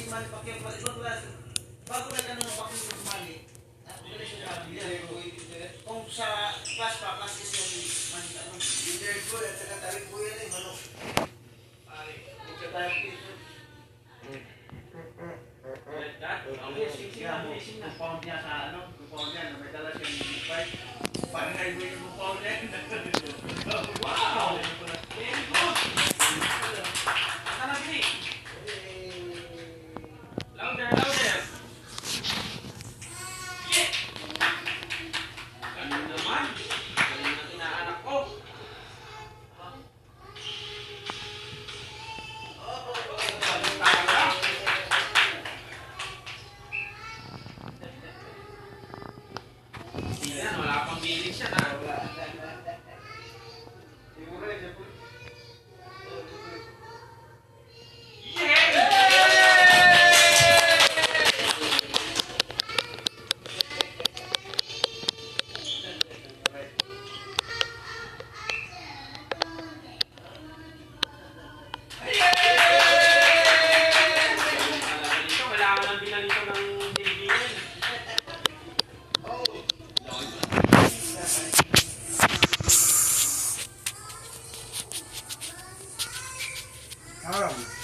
Manny Pacquiao pa ito plus bago na ganun ang Pacquiao si Manny. Kung sa class pa, class is yung Manny ano. Leader ko at saka tarik po yan eh, manok. Pare, kung sa tarik ito. Compound niya sa ano, compound niya, may dala siyang bike. Parang highway yung compound niya. Wow! Very good! Saan na bini? Louder, louder! Yeah! Ganun naman. Ganun na tinaanak ko. Yan, wala pang bilis siya na. Kailangan ng binalito ng dilbingin. Ah.